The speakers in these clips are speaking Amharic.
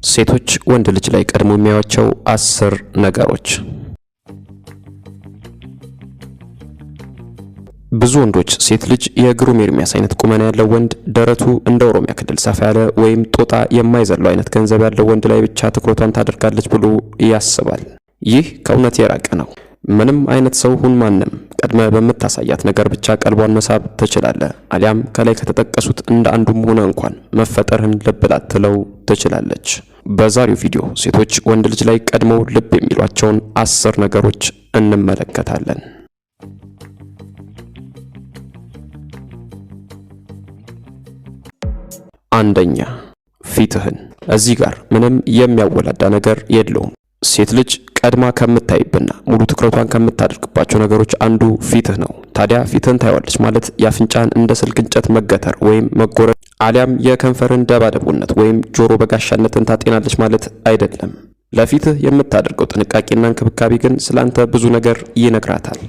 ሴቶች ወንድ ልጅ ላይ ቀድሞ የሚያዩቸው 10 ነገሮች። ብዙ ወንዶች ሴት ልጅ የግሩም ኤርሚያስ አይነት ቁመና ያለው ወንድ፣ ደረቱ እንደ ኦሮሚያ ክልል ሰፋ ያለ ወይም ጦጣ የማይዘለው አይነት ገንዘብ ያለው ወንድ ላይ ብቻ ትኩረቷን ታደርጋለች ብሎ ያስባል። ይህ ከእውነት የራቀ ነው። ምንም አይነት ሰው ሁን ማንም ቀድመ በምታሳያት ነገር ብቻ ቀልቧን መሳብ ትችላለህ። አሊያም ከላይ ከተጠቀሱት እንደ አንዱም ሆነ እንኳን መፈጠርህን ልብ ላትለው ትችላለች። በዛሬው ቪዲዮ ሴቶች ወንድ ልጅ ላይ ቀድመው ልብ የሚሏቸውን 10 ነገሮች እንመለከታለን። አንደኛ፣ ፊትህን። እዚህ ጋር ምንም የሚያወላዳ ነገር የለውም። ሴት ልጅ ቀድማ ከምታይብና ሙሉ ትኩረቷን ከምታደርግባቸው ነገሮች አንዱ ፊትህ ነው። ታዲያ ፊትህን ታይዋለች ማለት የአፍንጫን እንደ ስልክ እንጨት መገተር ወይም መጎረድ አሊያም የከንፈርን ደባደቡነት ወይም ጆሮ በጋሻነትን ታጤናለች ማለት አይደለም። ለፊትህ የምታደርገው ጥንቃቄና እንክብካቤ ግን ስላንተ ብዙ ነገር ይነግራታል።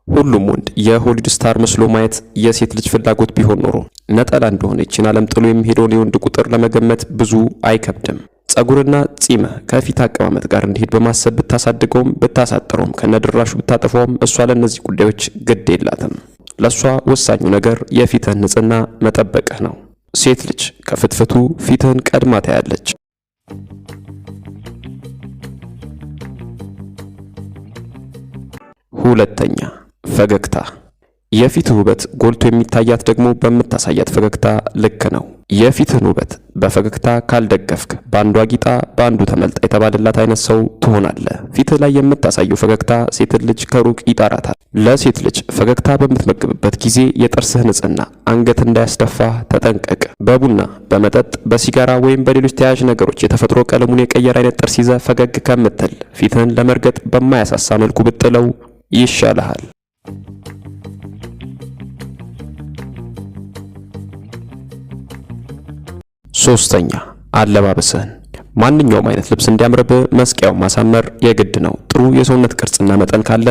ሁሉም ወንድ የሆሊውድ ስታር መስሎ ማየት የሴት ልጅ ፍላጎት ቢሆን ኖሮ ነጠላ እንደሆነችን ዓለም ጥሎ የሚሄደውን የወንድ ቁጥር ለመገመት ብዙ አይከብድም። ጸጉርና ጺም ከፊት አቀማመጥ ጋር እንዲሄድ በማሰብ ብታሳድገውም ብታሳጥረውም ከነድራሹ ብታጠፋውም እሷ ለነዚህ ጉዳዮች ግድ የላትም። ለሷ ወሳኙ ነገር የፊትህን ንጽህና መጠበቅህ ነው። ሴት ልጅ ከፍትፍቱ ፊትህን ቀድማ ታያለች። ሁለተኛ፣ ፈገግታ። የፊትህ ውበት ጎልቶ የሚታያት ደግሞ በምታሳያት ፈገግታ ልክ ነው። የፊትህን ውበት በፈገግታ ካልደገፍክ በአንዱ አጊጣ በአንዱ ተመልጣ የተባለላት አይነት ሰው ትሆናለህ። ፊትህ ላይ የምታሳየው ፈገግታ ሴት ልጅ ከሩቅ ይጣራታል። ለሴት ልጅ ፈገግታ በምትመግብበት ጊዜ የጥርስህ ንጽህና አንገት እንዳያስደፋ ተጠንቀቅ። በቡና በመጠጥ በሲጋራ ወይም በሌሎች ተያያዥ ነገሮች የተፈጥሮ ቀለሙን የቀየረ አይነት ጥርስ ይዘህ ፈገግ ከምትል ፊትህን ለመርገጥ በማያሳሳ መልኩ ብጥለው ይሻልሃል። ሶስተኛ፣ አለባበስህን። ማንኛውም አይነት ልብስ እንዲያምርብህ መስቂያውን ማሳመር የግድ ነው። ጥሩ የሰውነት ቅርጽና መጠን ካለ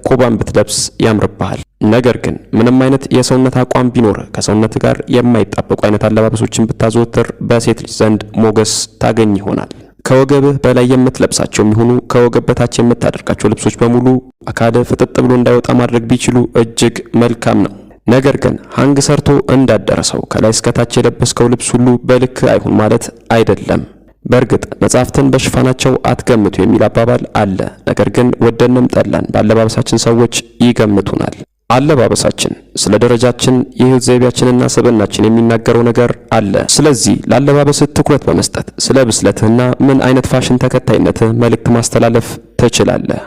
ኮባን ብትለብስ ያምርብሃል። ነገር ግን ምንም አይነት የሰውነት አቋም ቢኖርህ ከሰውነት ጋር የማይጣበቁ አይነት አለባበሶችን ብታዘወትር በሴት ልጅ ዘንድ ሞገስ ታገኝ ይሆናል። ከወገብህ በላይ የምትለብሳቸው የሚሆኑ ከወገብ በታች የምታደርጋቸው ልብሶች በሙሉ አካልህ ፍጥጥ ብሎ እንዳይወጣ ማድረግ ቢችሉ እጅግ መልካም ነው። ነገር ግን ሃንግ ሰርቶ እንዳደረሰው ከላይ እስከታች የለበስከው ልብስ ሁሉ በልክ አይሁን ማለት አይደለም። በእርግጥ መጻሕፍትን በሽፋናቸው አትገምቱ የሚል አባባል አለ። ነገር ግን ወደንም ጠላን በአለባበሳችን ሰዎች ይገምቱናል። አለባበሳችን ስለ ደረጃችን፣ የህይወት ዘይቤያችንና ስብዕናችን የሚናገረው ነገር አለ። ስለዚህ ለአለባበስ ትኩረት በመስጠት ስለ ብስለትህና ምን አይነት ፋሽን ተከታይነትህ መልእክት ማስተላለፍ ትችላለህ።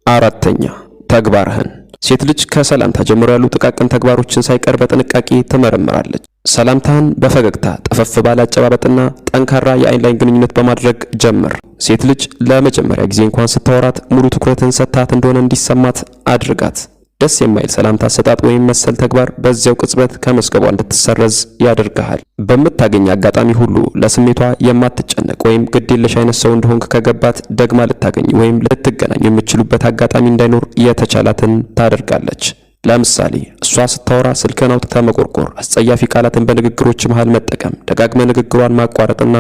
አራተኛ፣ ተግባርህን። ሴት ልጅ ከሰላምታ ጀምሮ ያሉ ጥቃቅን ተግባሮችን ሳይቀር በጥንቃቄ ትመረምራለች። ሰላምታን በፈገግታ ጠፈፍ ባለ አጨባበጥና ጠንካራ የአይን ላይ ግንኙነት በማድረግ ጀምር። ሴት ልጅ ለመጀመሪያ ጊዜ እንኳን ስታወራት ሙሉ ትኩረትን ሰጥታት እንደሆነ እንዲሰማት አድርጋት። ደስ የማይል ሰላምታ አሰጣጥ ወይም መሰል ተግባር በዚያው ቅጽበት ከመስገቧ እንድትሰረዝ ያደርግሃል። በምታገኝ አጋጣሚ ሁሉ ለስሜቷ የማትጨነቅ ወይም ግዴለሽ አይነት ሰው እንደሆንክ ከገባት ደግማ ልታገኝ ወይም ልትገናኙ የምትችሉበት አጋጣሚ እንዳይኖር የተቻላትን ታደርጋለች። ለምሳሌ እሷ ስታወራ ስልክን አውጥታ መቆርቆር፣ አስጸያፊ ቃላትን በንግግሮች መሃል መጠቀም፣ ደጋግመ ንግግሯን ማቋረጥና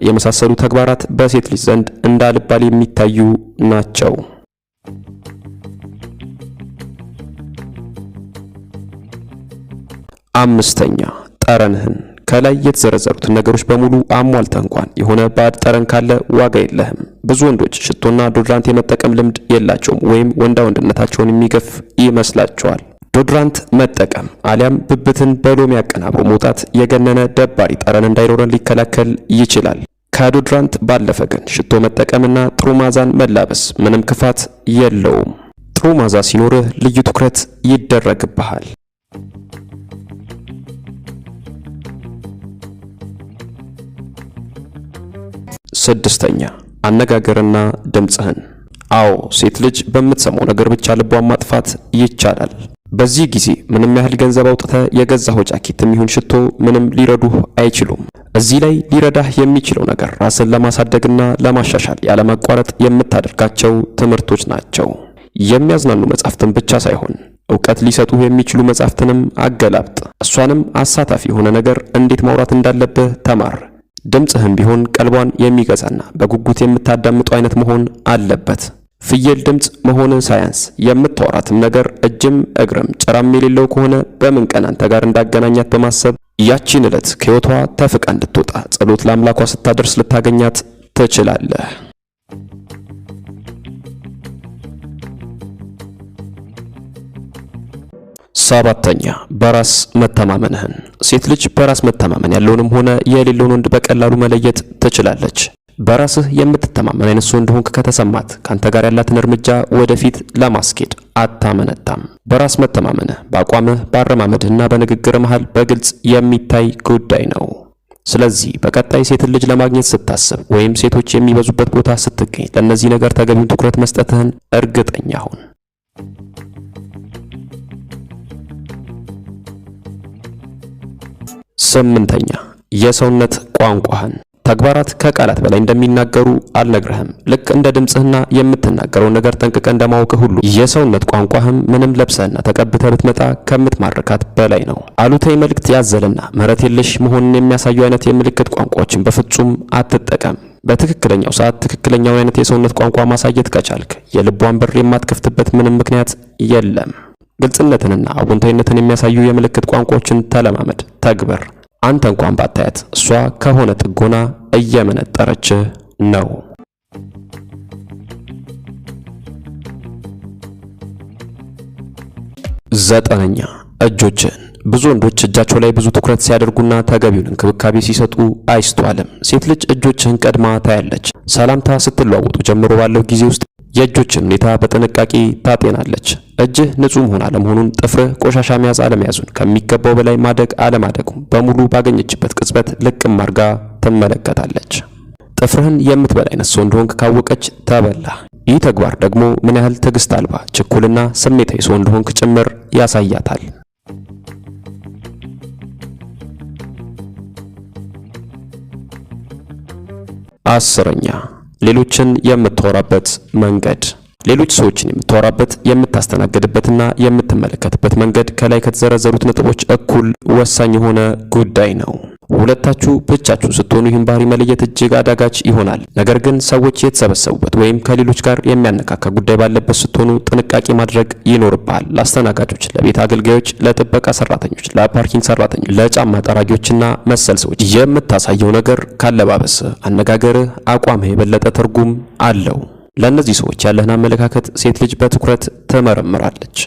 የመሳሰሉ ተግባራት በሴት ልጅ ዘንድ እንዳልባል የሚታዩ ናቸው። አምስተኛ፣ ጠረንህን። ከላይ የተዘረዘሩትን ነገሮች በሙሉ አሟልተ እንኳን የሆነ ባድ ጠረን ካለ ዋጋ የለህም። ብዙ ወንዶች ሽቶና ዶድራንት የመጠቀም ልምድ የላቸውም ወይም ወንዳ ወንድነታቸውን የሚገፍ ይመስላቸዋል። ዶድራንት መጠቀም አሊያም ብብትን በሎሚ አቀናብሮ መውጣት የገነነ ደባሪ ጠረን እንዳይኖረን ሊከላከል ይችላል። ከዶድራንት ባለፈ ግን ሽቶ መጠቀምና ጥሩ ማዛን መላበስ ምንም ክፋት የለውም። ጥሩ ማዛ ሲኖርህ ልዩ ትኩረት ይደረግብሃል። ስድስተኛ፣ አነጋገርና ድምጽህን። አዎ ሴት ልጅ በምትሰማው ነገር ብቻ ልቧን ማጥፋት ይቻላል። በዚህ ጊዜ ምንም ያህል ገንዘብ አውጥተህ የገዛኸው ጃኬትም ይሁን ሽቶ ምንም ሊረዱህ አይችሉም። እዚህ ላይ ሊረዳህ የሚችለው ነገር ራስን ለማሳደግና ለማሻሻል ያለማቋረጥ የምታደርጋቸው ትምህርቶች ናቸው። የሚያዝናኑ መጻሕፍትን ብቻ ሳይሆን ዕውቀት ሊሰጡህ የሚችሉ መጻሕፍትንም አገላብጥ። እሷንም አሳታፊ የሆነ ነገር እንዴት ማውራት እንዳለብህ ተማር። ድምፅህም ቢሆን ቀልቧን የሚገዛና በጉጉት የምታዳምጠው አይነት መሆን አለበት። ፍየል ድምፅ መሆን ሳያንስ የምታወራትም ነገር እጅም እግርም ጭራም የሌለው ከሆነ በምን ቀን አንተ ጋር እንዳገናኛት በማሰብ ያቺን ዕለት ከሕይወቷ ተፍቃ እንድትወጣ ጸሎት ለአምላኳ ስታደርስ ልታገኛት ትችላለህ። 7ኛ በራስ መተማመንህን። ሴት ልጅ በራስ መተማመን ያለውንም ሆነ የሌለውን ወንድ በቀላሉ መለየት ትችላለች። በራስህ የምትተማመን አይነት ሰው እንደሆንክ ከተሰማት ካንተ ጋር ያላትን እርምጃ ወደፊት ለማስኬድ አታመነታም። በራስ መተማመንህ በአቋምህ በአረማመድህና በንግግር መሃል በግልጽ የሚታይ ጉዳይ ነው። ስለዚህ በቀጣይ ሴትን ልጅ ለማግኘት ስታስብ ወይም ሴቶች የሚበዙበት ቦታ ስትገኝ ለእነዚህ ነገር ተገቢውን ትኩረት መስጠትህን እርግጠኛ ሁን። 8ኛ የሰውነት ቋንቋህን። ተግባራት ከቃላት በላይ እንደሚናገሩ አልነግርህም። ልክ እንደ ድምፅህና የምትናገረው ነገር ጠንቅቀ እንደማወቅህ ሁሉ የሰውነት ቋንቋህም ምንም ለብሰህና ተቀብተህ ብትመጣ ከምትማርካት በላይ ነው። አሉታዊ መልእክት ያዘልና ምህረት የለሽ መሆንን የሚያሳዩ አይነት የምልክት ቋንቋዎችን በፍጹም አትጠቀም። በትክክለኛው ሰዓት ትክክለኛውን አይነት የሰውነት ቋንቋ ማሳየት ከቻልክ የልቧን በር የማትከፍትበት ምንም ምክንያት የለም። ግልጽነትንና አዎንታዊነትን የሚያሳዩ የምልክት ቋንቋዎችን ተለማመድ፣ ተግበር። አንተ እንኳን ባታያት እሷ ከሆነ ጥጎና እየመነጠረች ነው። 9ኛ እጆችን። ብዙ ወንዶች እጃቸው ላይ ብዙ ትኩረት ሲያደርጉና ተገቢውን እንክብካቤ ሲሰጡ አይስተዋልም። ሴት ልጅ እጆችህን ቀድማ ታያለች። ሰላምታ ስትለዋወጡ ጀምሮ ባለው ጊዜ ውስጥ የእጆችን ሁኔታ በጥንቃቄ ታጤናለች። እጅህ ንጹህ መሆን አለመሆኑን፣ ጥፍርህ ቆሻሻ መያዝ አለመያዙን፣ ከሚገባው በላይ ማደግ አለማደጉን በሙሉ ባገኘችበት ቅጽበት ልቅም አድርጋ ትመለከታለች። ጥፍርህን የምትበላ አይነት ሰው እንደሆንክ ካወቀች ተበላ። ይህ ተግባር ደግሞ ምን ያህል ትዕግስት አልባ፣ ችኩልና ስሜታዊ ሰው እንደሆንክ ጭምር ያሳያታል። 10ኛ ሌሎችን የምታወራበት መንገድ። ሌሎች ሰዎችን የምታወራበት የምታስተናግድበትና የምትመለከትበት መንገድ ከላይ ከተዘረዘሩት ነጥቦች እኩል ወሳኝ የሆነ ጉዳይ ነው። ሁለታችሁ ብቻችሁን ስትሆኑ ይህን ባህሪ መለየት እጅግ አዳጋች ይሆናል። ነገር ግን ሰዎች የተሰበሰቡበት ወይም ከሌሎች ጋር የሚያነካካ ጉዳይ ባለበት ስትሆኑ ጥንቃቄ ማድረግ ይኖርብሃል። ለአስተናጋጆች፣ ለቤት አገልጋዮች፣ ለጥበቃ ሰራተኞች፣ ለፓርኪንግ ሰራተኞች፣ ለጫማ ጠራጊዎችና መሰል ሰዎች የምታሳየው ነገር ካለባበስ፣ አነጋገርህ፣ አቋምህ የበለጠ ትርጉም አለው። ለእነዚህ ሰዎች ያለህን አመለካከት ሴት ልጅ በትኩረት ትመረምራለች።